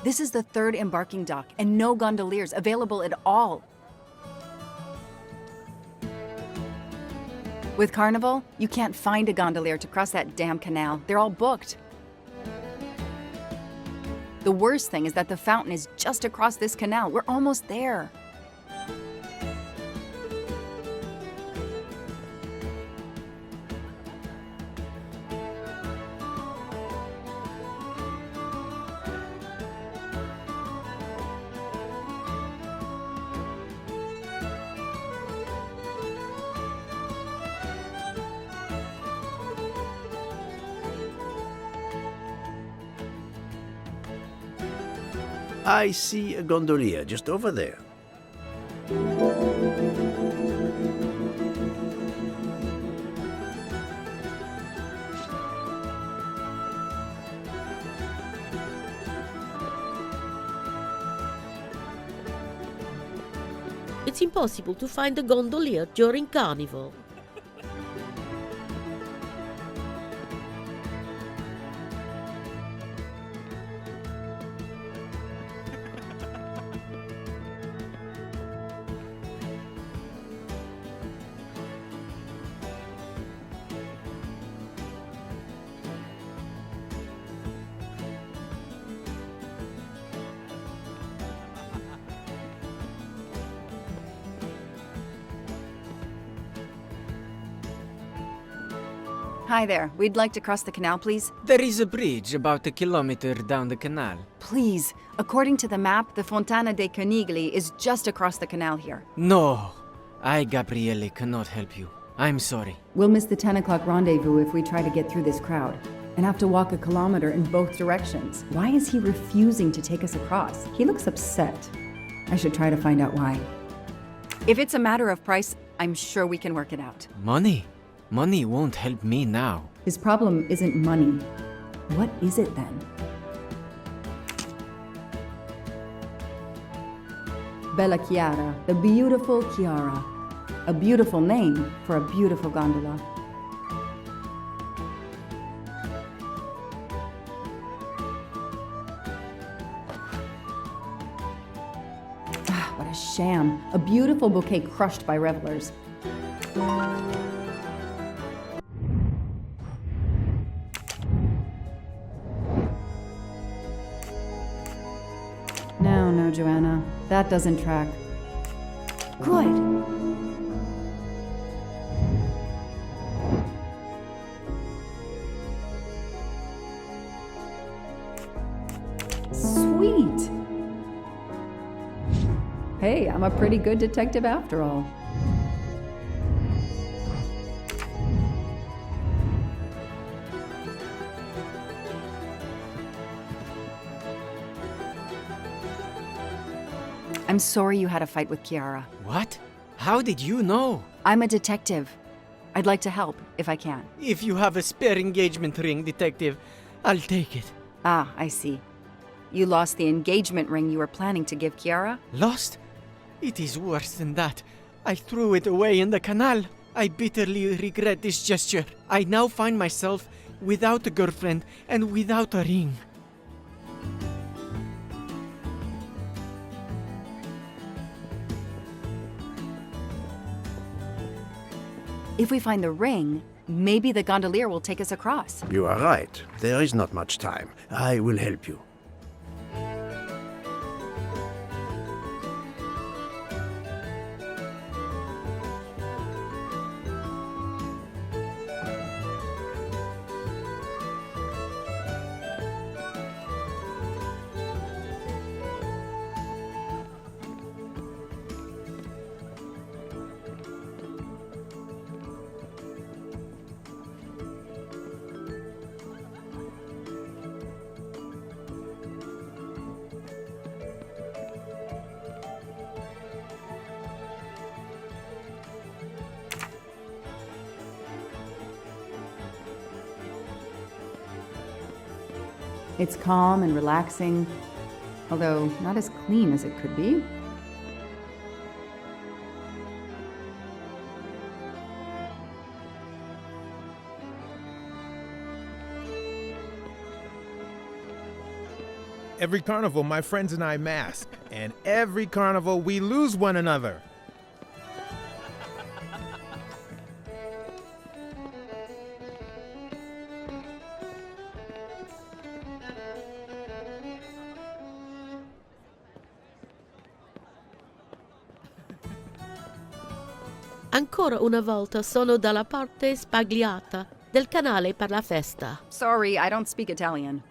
This is the third embarking dock, and no gondoliers available at all. With Carnival, you can't find a gondolier to cross that damn canal. They're all booked. The worst thing is that the fountain is just across this canal. We're almost there. I see a gondolier just over there. It's impossible to find a gondolier during Carnival. Hi there. We'd like to cross the canal, please. There is a bridge about a kilometer down the canal. Please. According to the map, the Fontana dei Conigli is just across the canal here. No, I, Gabriele, cannot help you. I'm sorry. We'll miss the 10 o'clock rendezvous if we try to get through this crowd, and have to walk a kilometer in both directions. Why is he refusing to take us across? He looks upset. I should try to find out why. If it's a matter of price, I'm sure we can work it out. Money? Money won't help me now. His problem isn't money. What is it then? Bella Chiara, the beautiful Chiara. A beautiful name for a beautiful gondola. Ah, what a sham. A beautiful bouquet crushed by revelers. No, Joanna. That doesn't track. Good. Sweet. Hey, I'm a pretty good detective after all. I'm sorry you had a fight with Chiara. What? How did you know? I'm a detective. I'd like to help, if I can. If you have a spare engagement ring, detective, I'll take it. Ah, I see. You lost the engagement ring you were planning to give Chiara? Lost? It is worse than that. I threw it away in the canal. I bitterly regret this gesture. I now find myself without a girlfriend and without a ring. If we find the ring, maybe the gondolier will take us across. You are right. There is not much time. I will help you. It's calm and relaxing, although not as clean as it could be. Every carnival, my friends and I mask, and every carnival, we lose one another. Ancora una volta sono dalla parte spagliata del canale per la festa. Sorry, I don't speak Italian.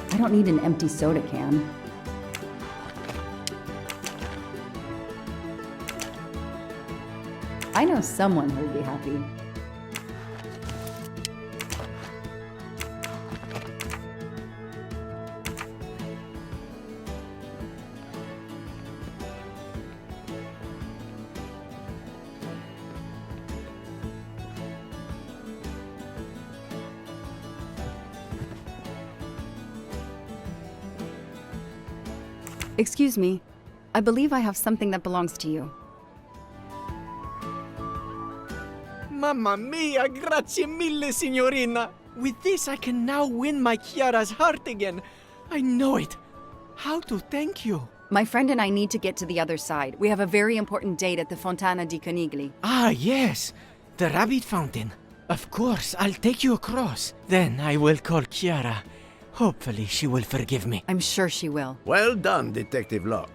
I don't need an empty soda can. I know someone who will be happy. Excuse me. I believe I have something that belongs to you. Mamma mia, grazie mille, signorina. With this, I can now win my Chiara's heart again. I know it. How to thank you? My friend and I need to get to the other side. We have a very important date at the Fontana di Conigli. Ah, yes. The rabbit fountain. Of course, I'll take you across. Then I will call Chiara. Hopefully she will forgive me. I'm sure she will. Well done, Detective Locke.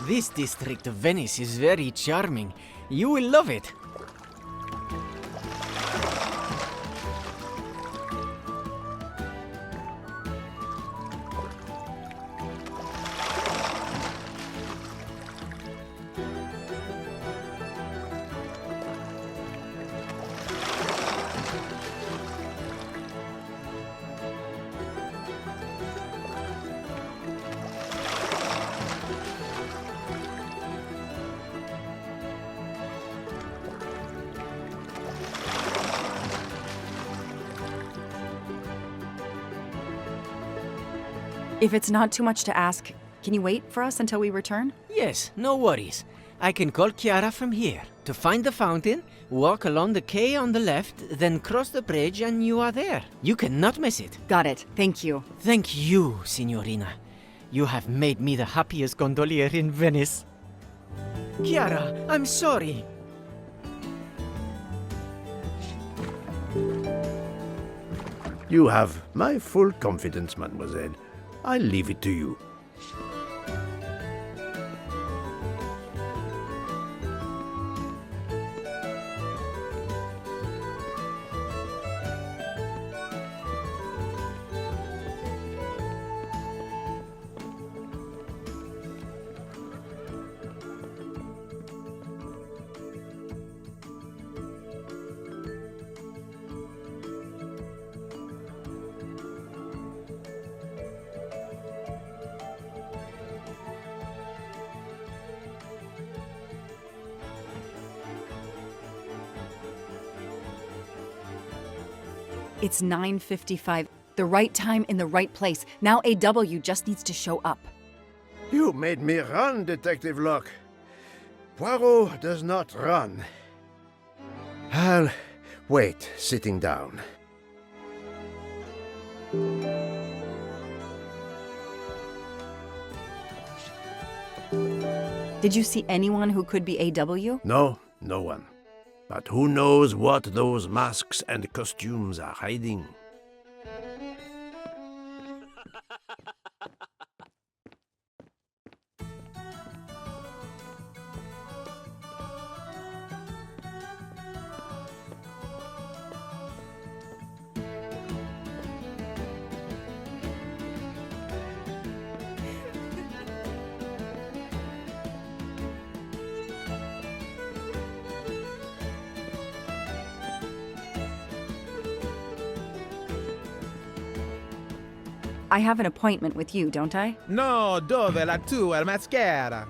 This district of Venice is very charming. You will love it. If it's not too much to ask, can you wait for us until we return? Yes, no worries. I can call Chiara from here. To find the fountain, walk along the quay on the left, then cross the bridge and you are there. You cannot miss it. Got it. Thank you. Thank you, signorina. You have made me the happiest gondolier in Venice. Chiara, I'm sorry. You have my full confidence, mademoiselle. I leave it to you. It's 9:55. The right time in the right place. Now AW just needs to show up. You made me run, Detective Locke. Poirot does not run. I'll wait, sitting down. Did you see anyone who could be AW? No, no one. But who knows what those masks and costumes are hiding? I have an appointment with you, don't I? No, dove la tua maschera?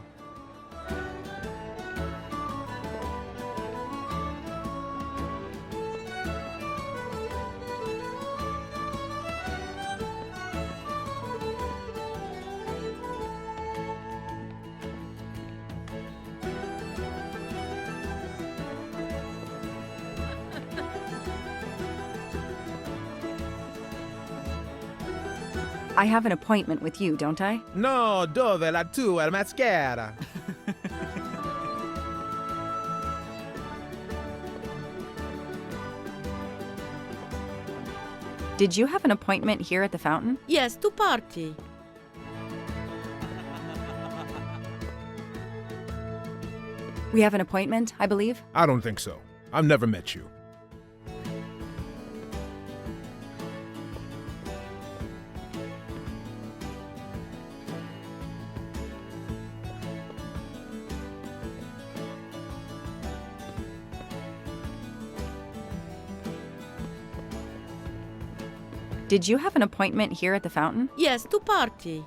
I have an appointment with you, don't I? No, dove la tua maschera? Did you have an appointment here at the fountain? Yes, to party. We have an appointment, I believe? I don't think so. I've never met you. Did you have an appointment here at the fountain? Yes, to party.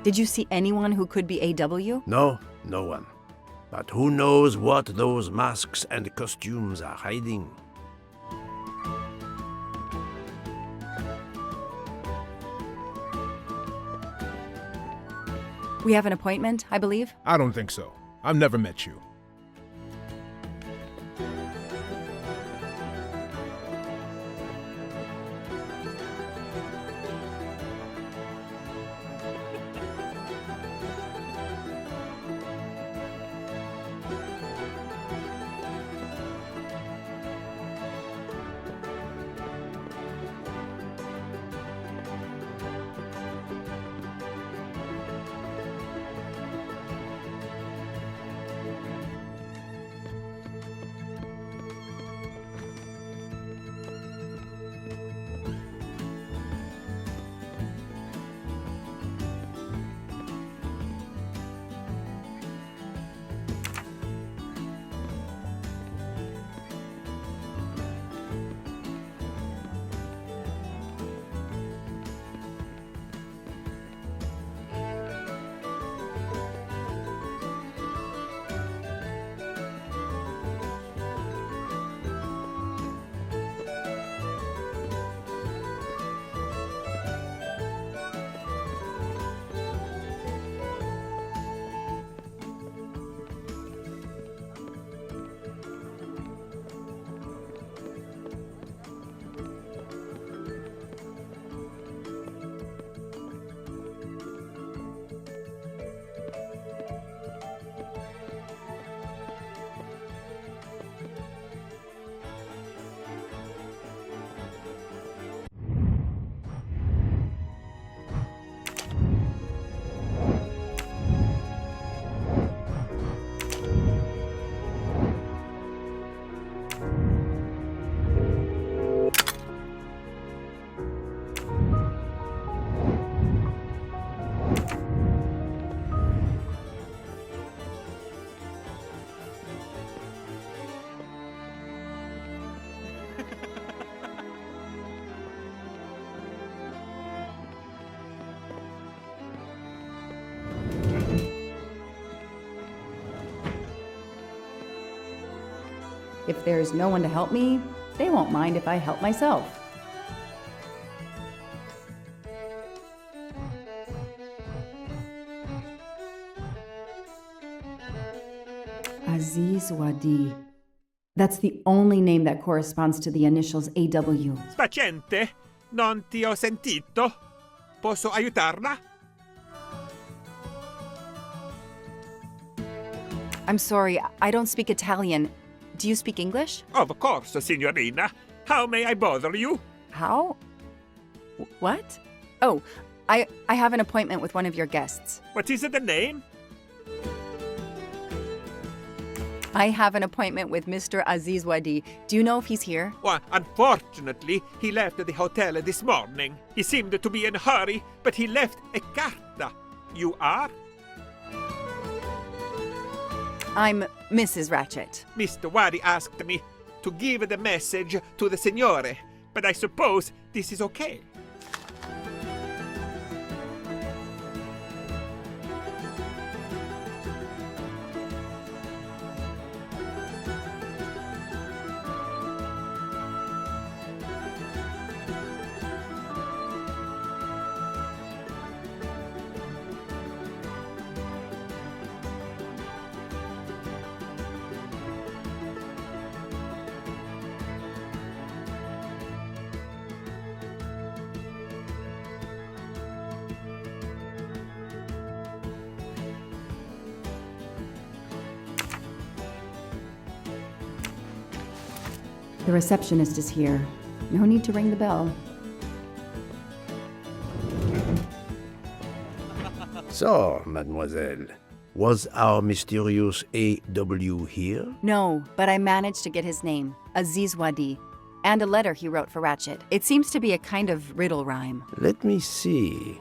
Did you see anyone who could be AW? No, no one. But who knows what those masks and costumes are hiding? We have an appointment, I believe? I don't think so. I've never met you. If there's no one to help me, they won't mind if I help myself. Aziz Wadi. That's the only name that corresponds to the initials AW. Paziente, non ti ho sentito. Posso aiutarla? I'm sorry, I don't speak Italian. Do you speak English? Of course, signorina. How may I bother you? How? What? Oh, I have an appointment with one of your guests. What is the name? I have an appointment with Mr. Aziz Wadi. Do you know if he's here? Well, unfortunately, he left the hotel this morning. He seemed to be in a hurry, but he left a carta. You are? I'm Mrs. Ratchet. Mr. Wadi asked me to give the message to the signore, but I suppose this is okay. The receptionist is here. No need to ring the bell. So, mademoiselle, was our mysterious AW here? No, but I managed to get his name, Aziz Wadi, and a letter he wrote for Ratchet. It seems to be a kind of riddle rhyme. Let me see.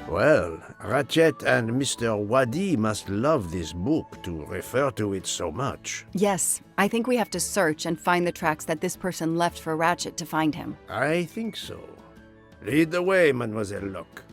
Well, Ratchet and Mr. Wadi must love this book to refer to it so much. Yes, I think we have to search and find the tracks that this person left for Ratchet to find him. I think so. Lead the way, Mademoiselle Locke.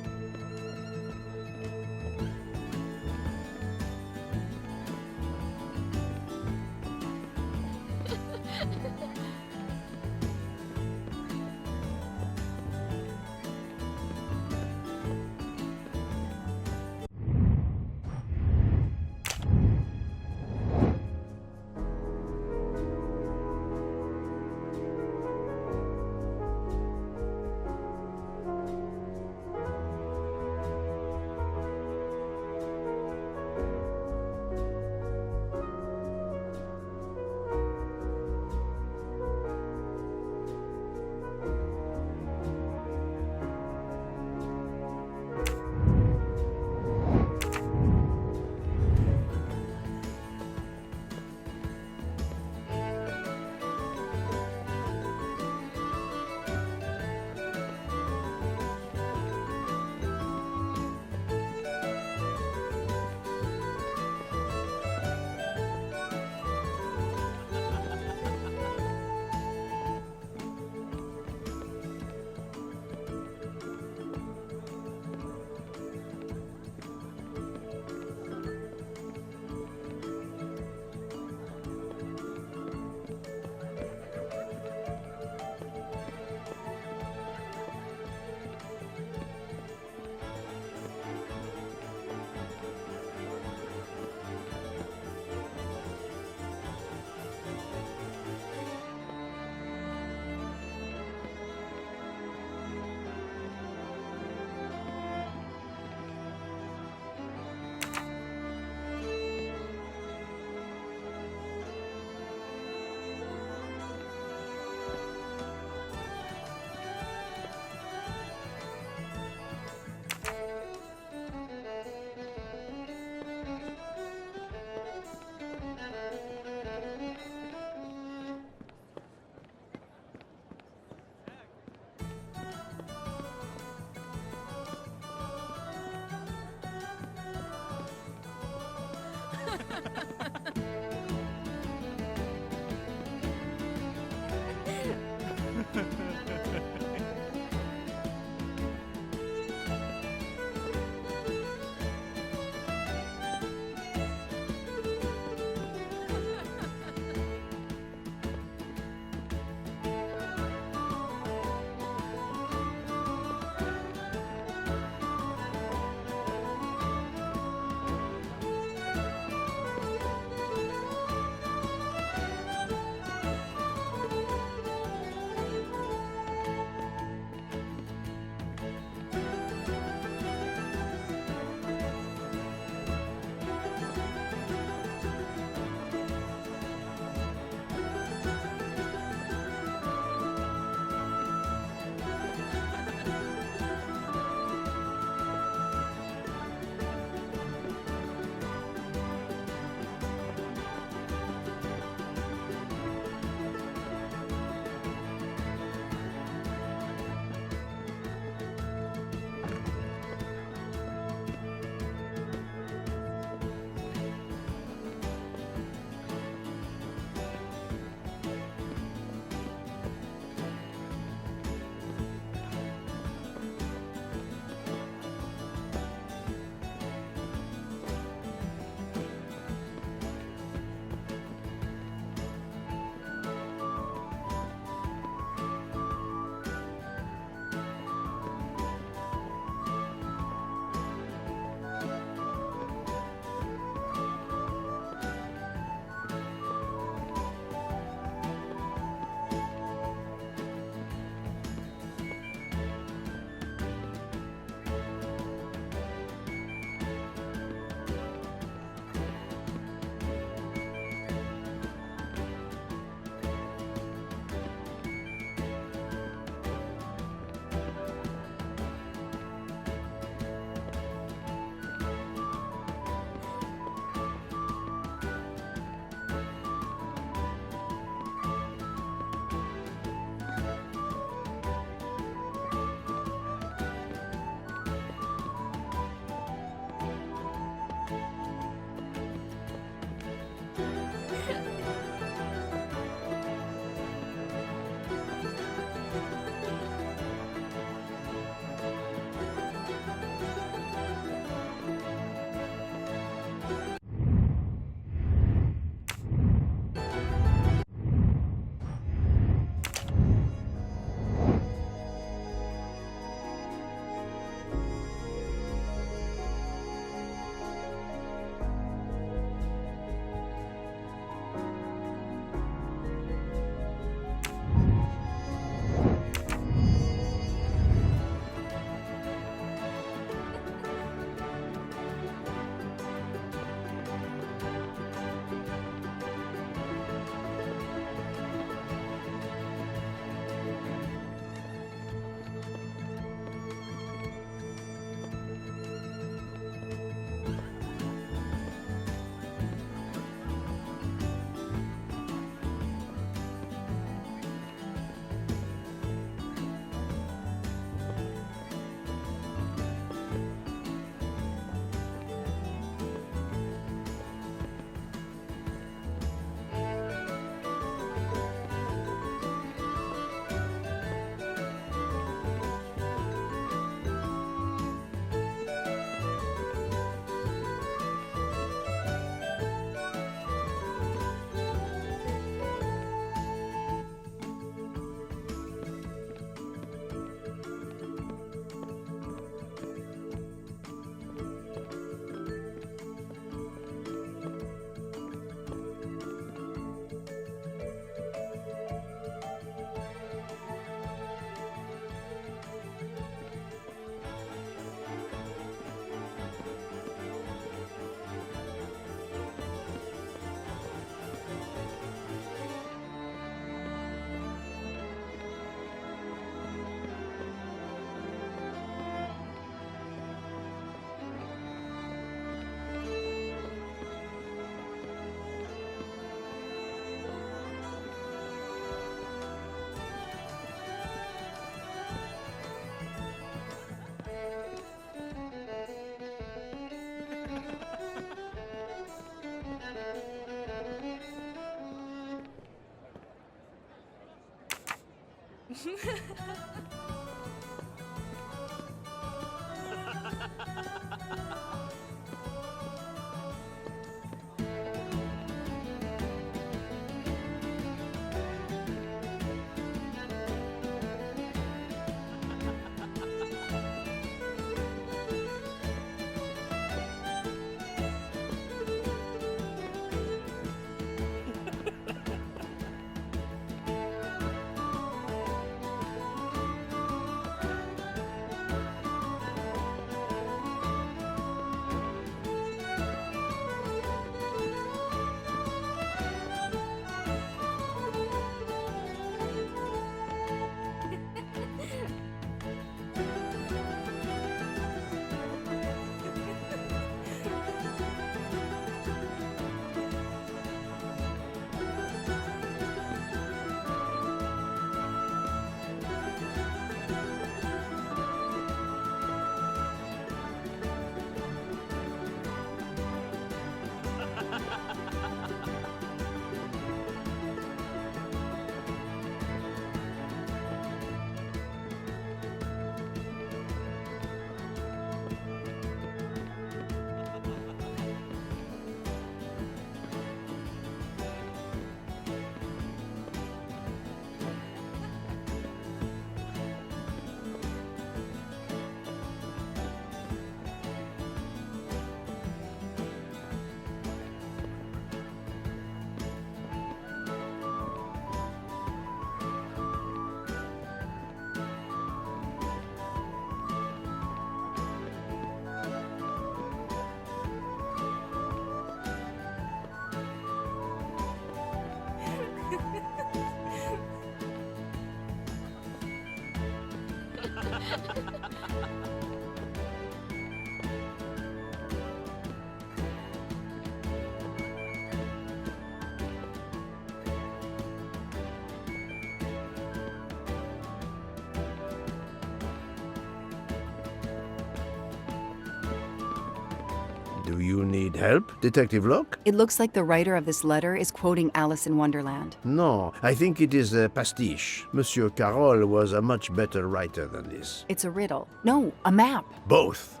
Do you need help, Detective Locke? It looks like the writer of this letter is quoting Alice in Wonderland. No, I think it is a pastiche. Monsieur Carroll was a much better writer than this. It's a riddle. No, a map. Both.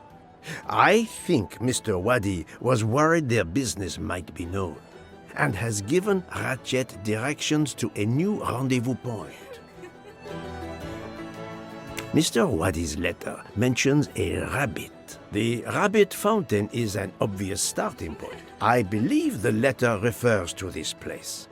I think Mr. Waddy was worried their business might be known and has given Ratchet directions to a new rendezvous point. Mr. Waddy's letter mentions a rabbit. The rabbit fountain is an obvious starting point. I believe the letter refers to this place.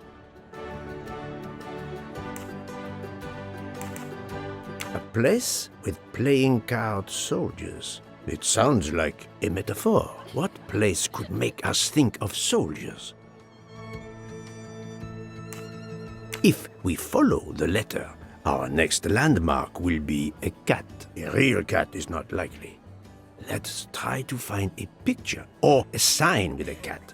A place with playing card soldiers. It sounds like a metaphor. What place could make us think of soldiers? If we follow the letter, our next landmark will be a cat. A real cat is not likely. Let's try to find a picture or a sign with a cat.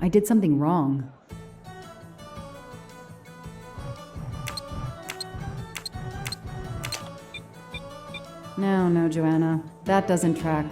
I did something wrong. No, Joanna. That doesn't track.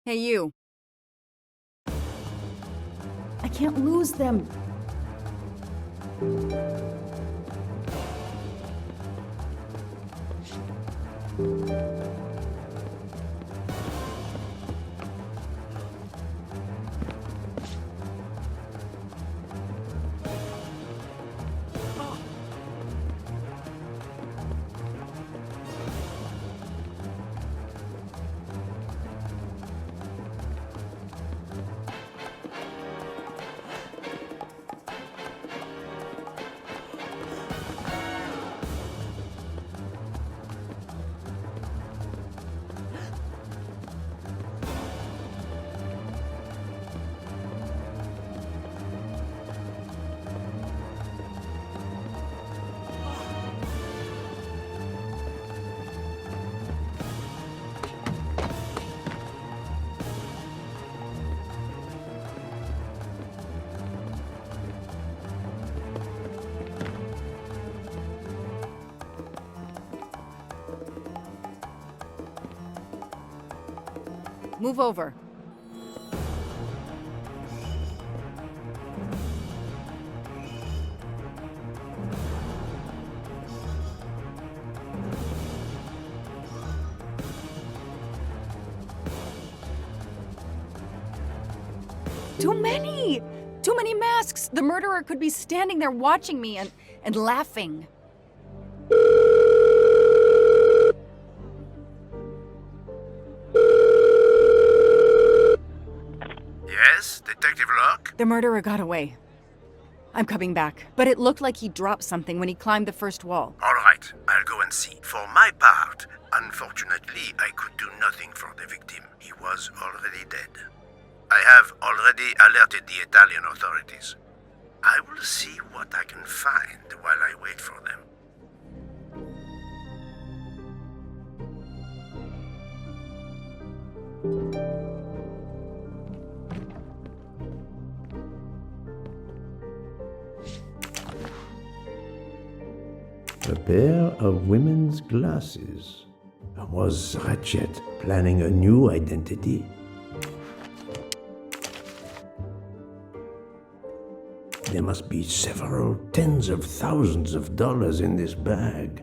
Hey, you. I can't lose them. Move over. Too many! Too many masks! The murderer could be standing there watching me and laughing. Yes, Detective Locke? The murderer got away. I'm coming back. But it looked like he dropped something when he climbed the first wall. All right, I'll go and see. For my part, unfortunately, I could do nothing for the victim. He was already dead. I have already alerted the Italian authorities. I will see what I can find while I wait for them. A pair of women's glasses. Was Ratchet planning a new identity? There must be several tens of thousands of dollars in this bag.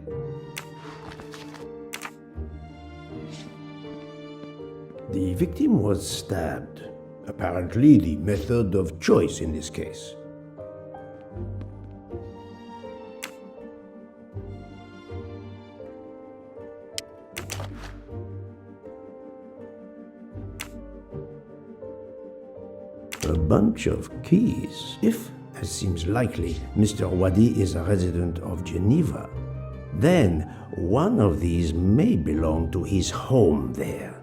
The victim was stabbed. Apparently the method of choice in this case. A bunch of keys. If, as seems likely, Mr. Wadi is a resident of Geneva, then one of these may belong to his home there.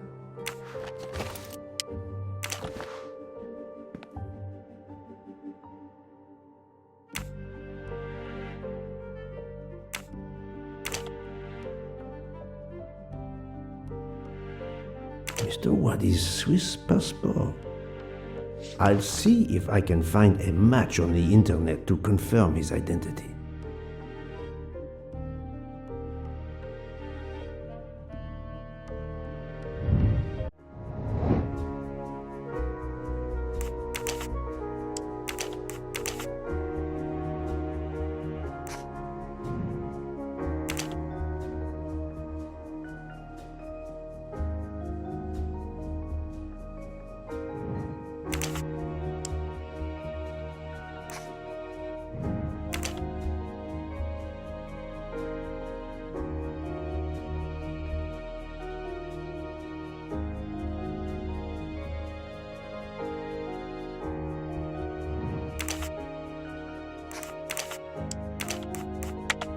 Mr. Wadi's Swiss passport. I'll see if I can find a match on the internet to confirm his identity.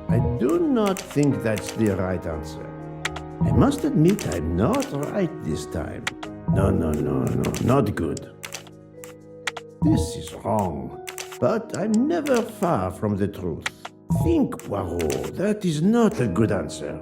I do not think that's the right answer. I must admit I'm not right this time. No, not good. This is wrong, but I'm never far from the truth. Think, Poirot, that is not a good answer.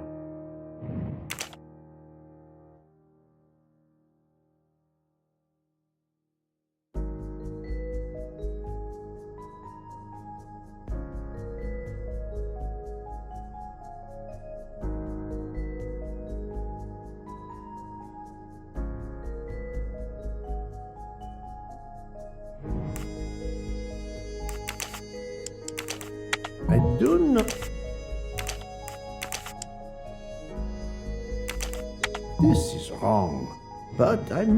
I do not... This is wrong, but I'm...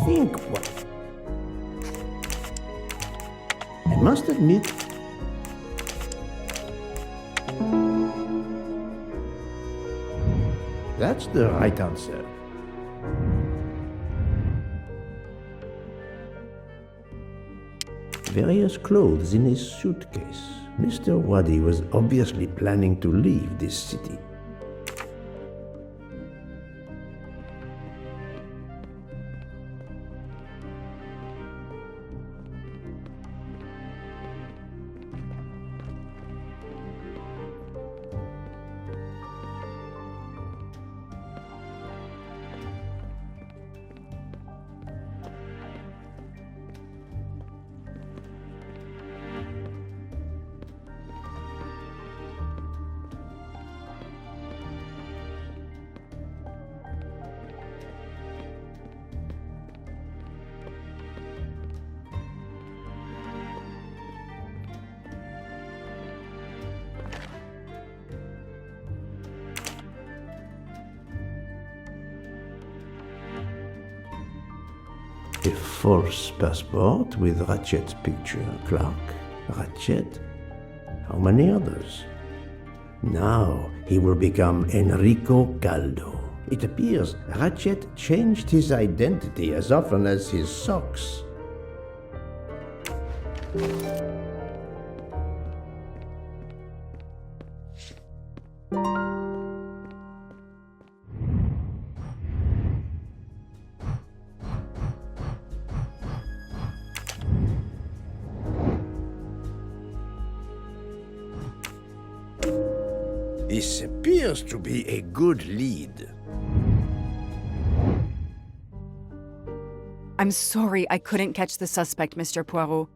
Think what? I must admit, that's the right answer. Various clothes in his suitcase. Mr. Wadi was obviously planning to leave this city. A false passport with Ratchet's picture. Clark, Ratchet. How many others? Now he will become Enrico Caldo. It appears Ratchet changed his identity as often as his socks. This appears to be a good lead. I'm sorry I couldn't catch the suspect, Mr. Poirot.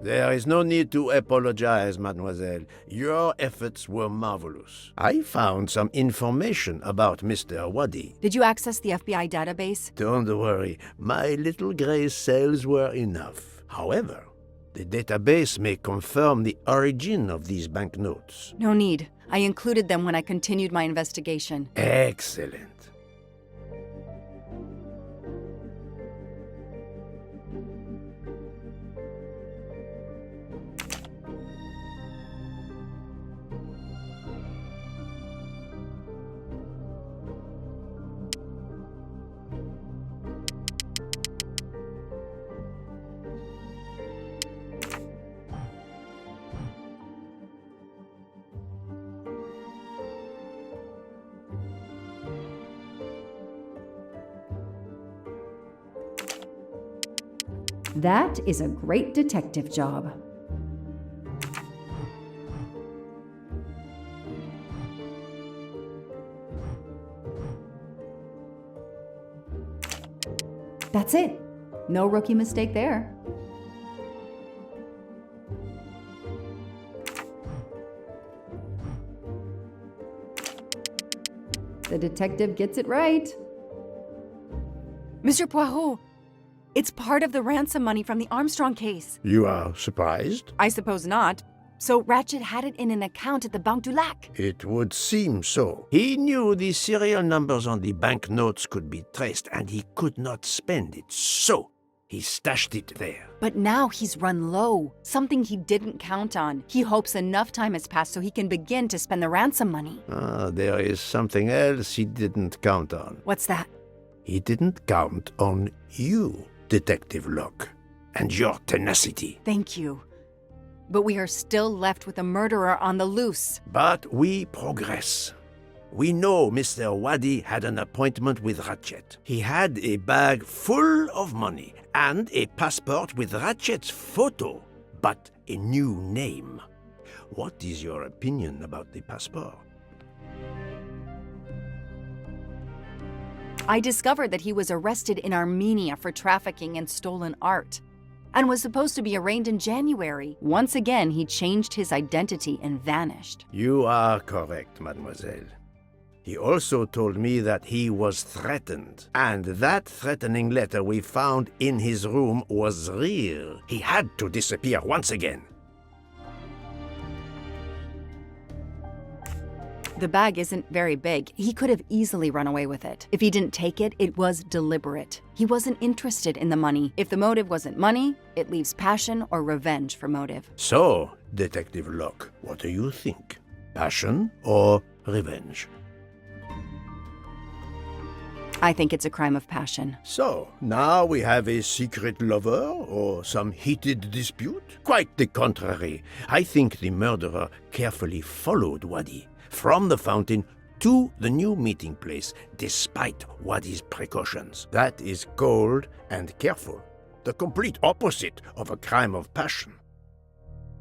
There is no need to apologize, mademoiselle. Your efforts were marvelous. I found some information about Mr. Wadi. Did you access the FBI database? Don't worry, my little gray cells were enough. However, The database may confirm the origin of these banknotes. No need. I included them when I continued my investigation. Excellent. That is a great detective job. That's it. No rookie mistake there. The detective gets it right. Mr. Poirot, it's part of the ransom money from the Armstrong case. You are surprised? I suppose not. So Ratchet had it in an account at the Banque du Lac. It would seem so. He knew the serial numbers on the banknotes could be traced, and he could not spend it, so he stashed it there. But now he's run low, something he didn't count on. He hopes enough time has passed so he can begin to spend the ransom money. There is something else he didn't count on. What's that? He didn't count on you, Detective Locke, and your tenacity. Thank you. But we are still left with a murderer on the loose. But we progress. We know Mr. Waddy had an appointment with Ratchet. He had a bag full of money and a passport with Ratchet's photo, but a new name. What is your opinion about the passport? I discovered that he was arrested in Armenia for trafficking in stolen art and was supposed to be arraigned in January. Once again, he changed his identity and vanished. You are correct, mademoiselle. He also told me that he was threatened, and that threatening letter we found in his room was real. He had to disappear once again. The bag isn't very big. He could have easily run away with it. If he didn't take it, it was deliberate. He wasn't interested in the money. If the motive wasn't money, it leaves passion or revenge for motive. So, Detective Locke, what do you think? Passion or revenge? I think it's a crime of passion. So, now we have a secret lover or some heated dispute? Quite the contrary. I think the murderer carefully followed Waddy from the fountain to the new meeting place, despite Waddy's precautions. That is cold and careful, the complete opposite of a crime of passion.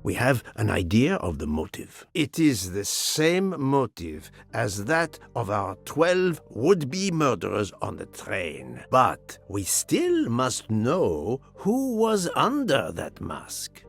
We have an idea of the motive. It is the same motive as that of our 12 would-be murderers on the train. But we still must know who was under that mask.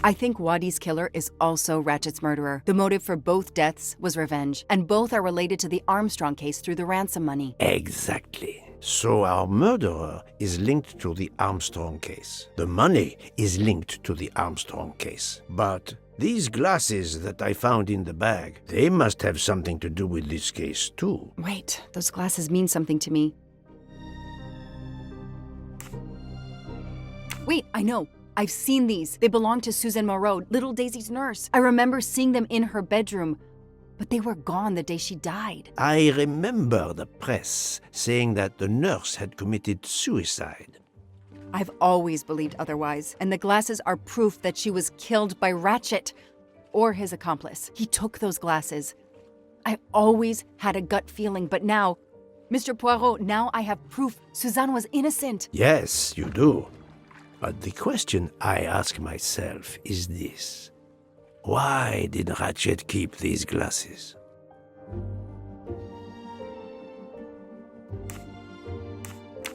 I think Waddy's killer is also Ratchet's murderer. The motive for both deaths was revenge, and both are related to the Armstrong case through the ransom money. Exactly. So our murderer is linked to the Armstrong case. The money is linked to the Armstrong case. But these glasses that I found in the bag, they must have something to do with this case too. Wait, those glasses mean something to me. Wait, I know. I've seen these. They belong to Suzanne Moreau, little Daisy's nurse. I remember seeing them in her bedroom, but they were gone the day she died. I remember the press saying that the nurse had committed suicide. I've always believed otherwise, and the glasses are proof that she was killed by Ratchet or his accomplice. He took those glasses. I always had a gut feeling, but now, Mr. Poirot, now I have proof Suzanne was innocent. Yes, you do. But the question I ask myself is this. Why did Ratchet keep these glasses?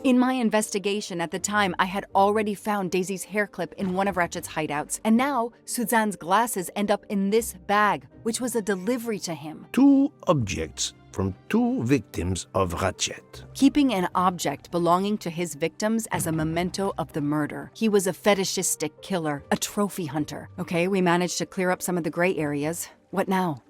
In my investigation at the time, I had already found Daisy's hair clip in one of Ratchet's hideouts, and now Suzanne's glasses end up in this bag, which was a delivery to him. 2 objects from 2 victims of Ratchet. Keeping an object belonging to his victims as a memento of the murder. He was a fetishistic killer, a trophy hunter. Okay, we managed to clear up some of the gray areas. What now?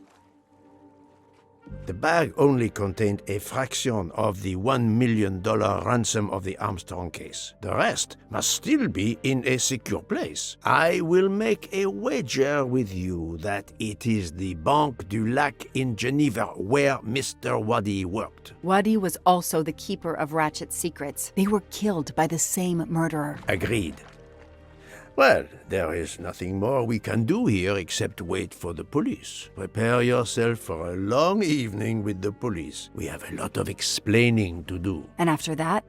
The bag only contained a fraction of the $1 million ransom of the Armstrong case. The rest must still be in a secure place. I will make a wager with you that it is the Banque du Lac in Geneva where Mr. Wadi worked. Wadi was also the keeper of Ratchet's secrets. They were killed by the same murderer. Agreed. Well, there is nothing more we can do here except wait for the police. Prepare yourself for a long evening with the police. We have a lot of explaining to do. And after that?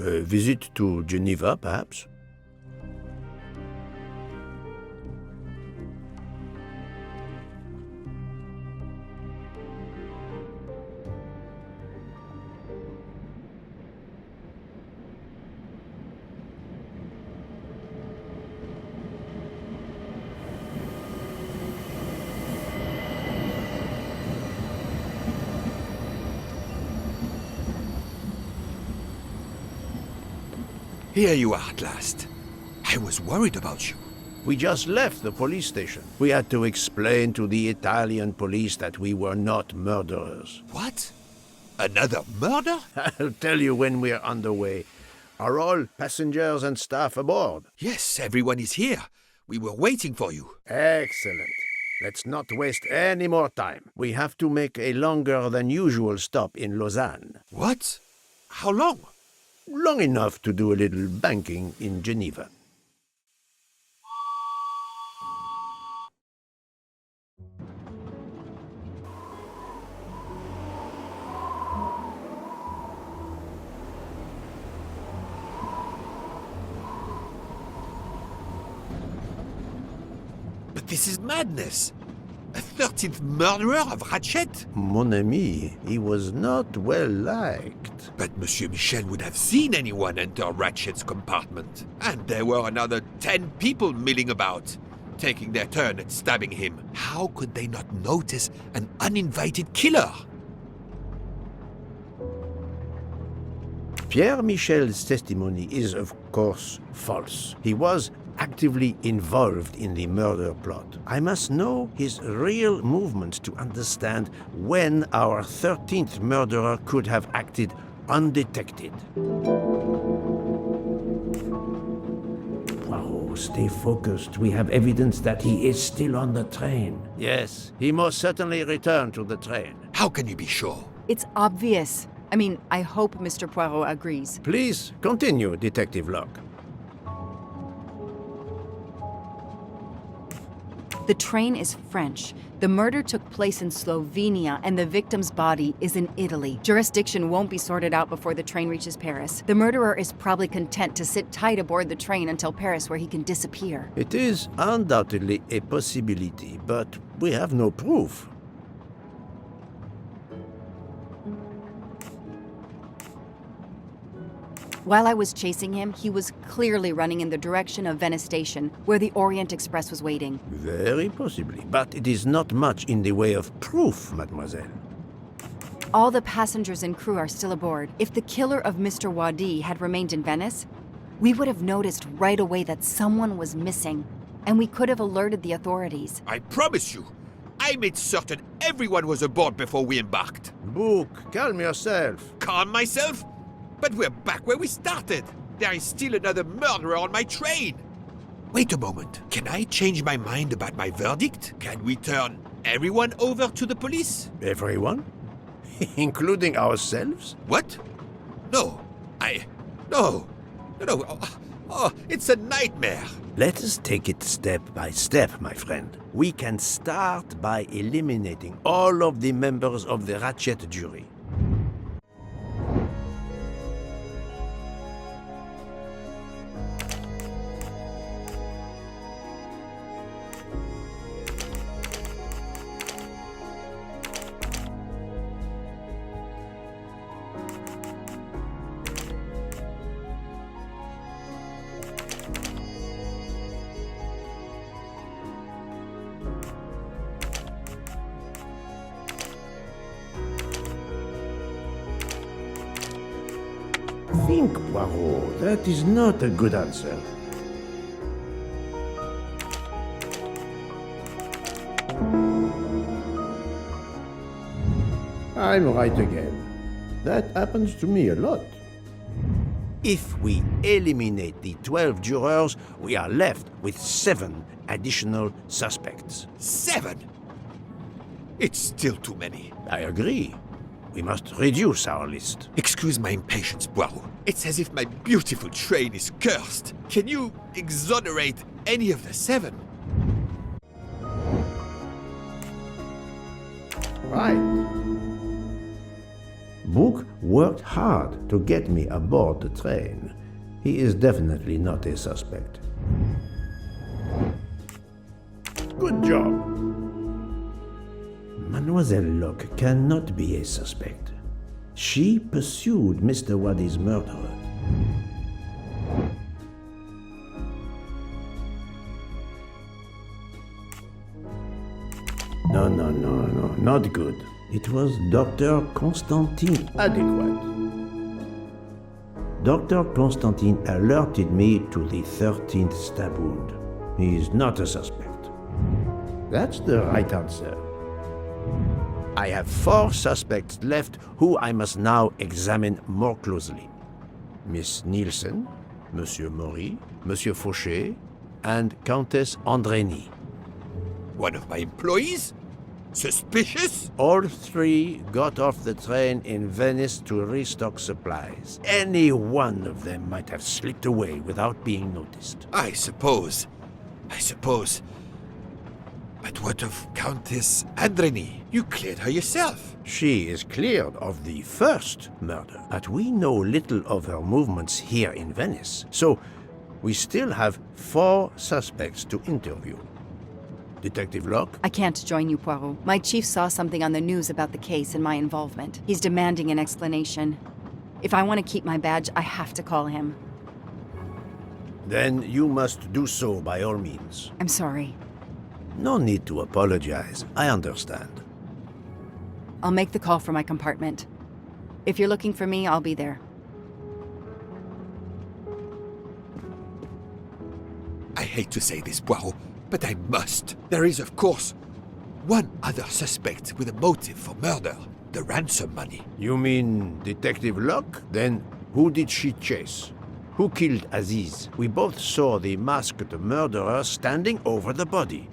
A visit to Geneva, perhaps? Here you are at last. I was worried about you. We just left the police station. We had to explain to the Italian police that we were not murderers. What? Another murder? I'll tell you when we're underway. Are all passengers and staff aboard? Yes, everyone is here. We were waiting for you. Excellent. Let's not waste any more time. We have to make a longer than usual stop in Lausanne. What? How long? Long enough to do a little banking in Geneva. But this is madness. A 13th murderer of Ratchet? Mon ami, he was not well liked. But Monsieur Michel would have seen anyone enter Ratchet's compartment. And there were another 10 people milling about, taking their turn at stabbing him. How could they not notice an uninvited killer? Pierre Michel's testimony is, of course, false. He was actively involved in the murder plot. I must know his real movements to understand when our 13th murderer could have acted undetected. Poirot, stay focused. We have evidence that he is still on the train. Yes, he most certainly returned to the train. How can you be sure? It's obvious. I mean, I hope Mr. Poirot agrees. Please continue, Detective Locke. The train is French. The murder took place in Slovenia, and the victim's body is in Italy. Jurisdiction won't be sorted out before the train reaches Paris. The murderer is probably content to sit tight aboard the train until Paris, where he can disappear. It is undoubtedly a possibility, but we have no proof. While I was chasing him, he was clearly running in the direction of Venice Station, where the Orient Express was waiting. Very possibly, but it is not much in the way of proof, mademoiselle. All the passengers and crew are still aboard. If the killer of Mr. Wadi had remained in Venice, we would have noticed right away that someone was missing, and we could have alerted the authorities. I promise you, I made certain everyone was aboard before we embarked. Book, calm yourself. Calm myself? But we're back where we started. There is still another murderer on my train. Wait a moment. Can I change my mind about my verdict? Can we turn everyone over to the police? Everyone? Including ourselves? What? No. No. Oh, it's a nightmare. Let us take it step by step, my friend. We can start by eliminating all of the members of the Ratchet jury. think, Poirot. That is not a good answer. I'm right again. That happens to me a lot. If we eliminate the 12 jurors, we are left with 7 additional suspects. 7? It's still too many. I agree. We must reduce our list. Excuse my impatience, Poirot. It's as if my beautiful train is cursed. Can you exonerate any of the 7? Right. Book worked hard to get me aboard the train. He is definitely not a suspect. Good job. Mademoiselle Locke cannot be a suspect. She pursued Mr. Waddy's murderer. No, not good. It was Dr. Constantine. Adequate. Dr. Constantine alerted me to the 13th stab wound. He is not a suspect. That's the right answer. I have 4 suspects left who I must now examine more closely. Miss Nielsen, Monsieur Maury, Monsieur Fauché, and Countess Andrény. One of my employees? Suspicious? All 3 got off the train in Venice to restock supplies. Any one of them might have slipped away without being noticed. I suppose. But what of Countess Andrény? You cleared her yourself. She is cleared of the first murder, but we know little of her movements here in Venice. So, we still have 4 suspects to interview. Detective Locke? I can't join you, Poirot. My chief saw something on the news about the case and my involvement. He's demanding an explanation. If I want to keep my badge, I have to call him. Then you must do so by all means. I'm sorry. No need to apologize. I understand. I'll make the call from my compartment. If you're looking for me, I'll be there. I hate to say this, Poirot, but I must. There is, of course, one other suspect with a motive for murder. The ransom money. You mean Detective Locke? Then who did she chase? Who killed Aziz? We both saw the masked murderer standing over the body.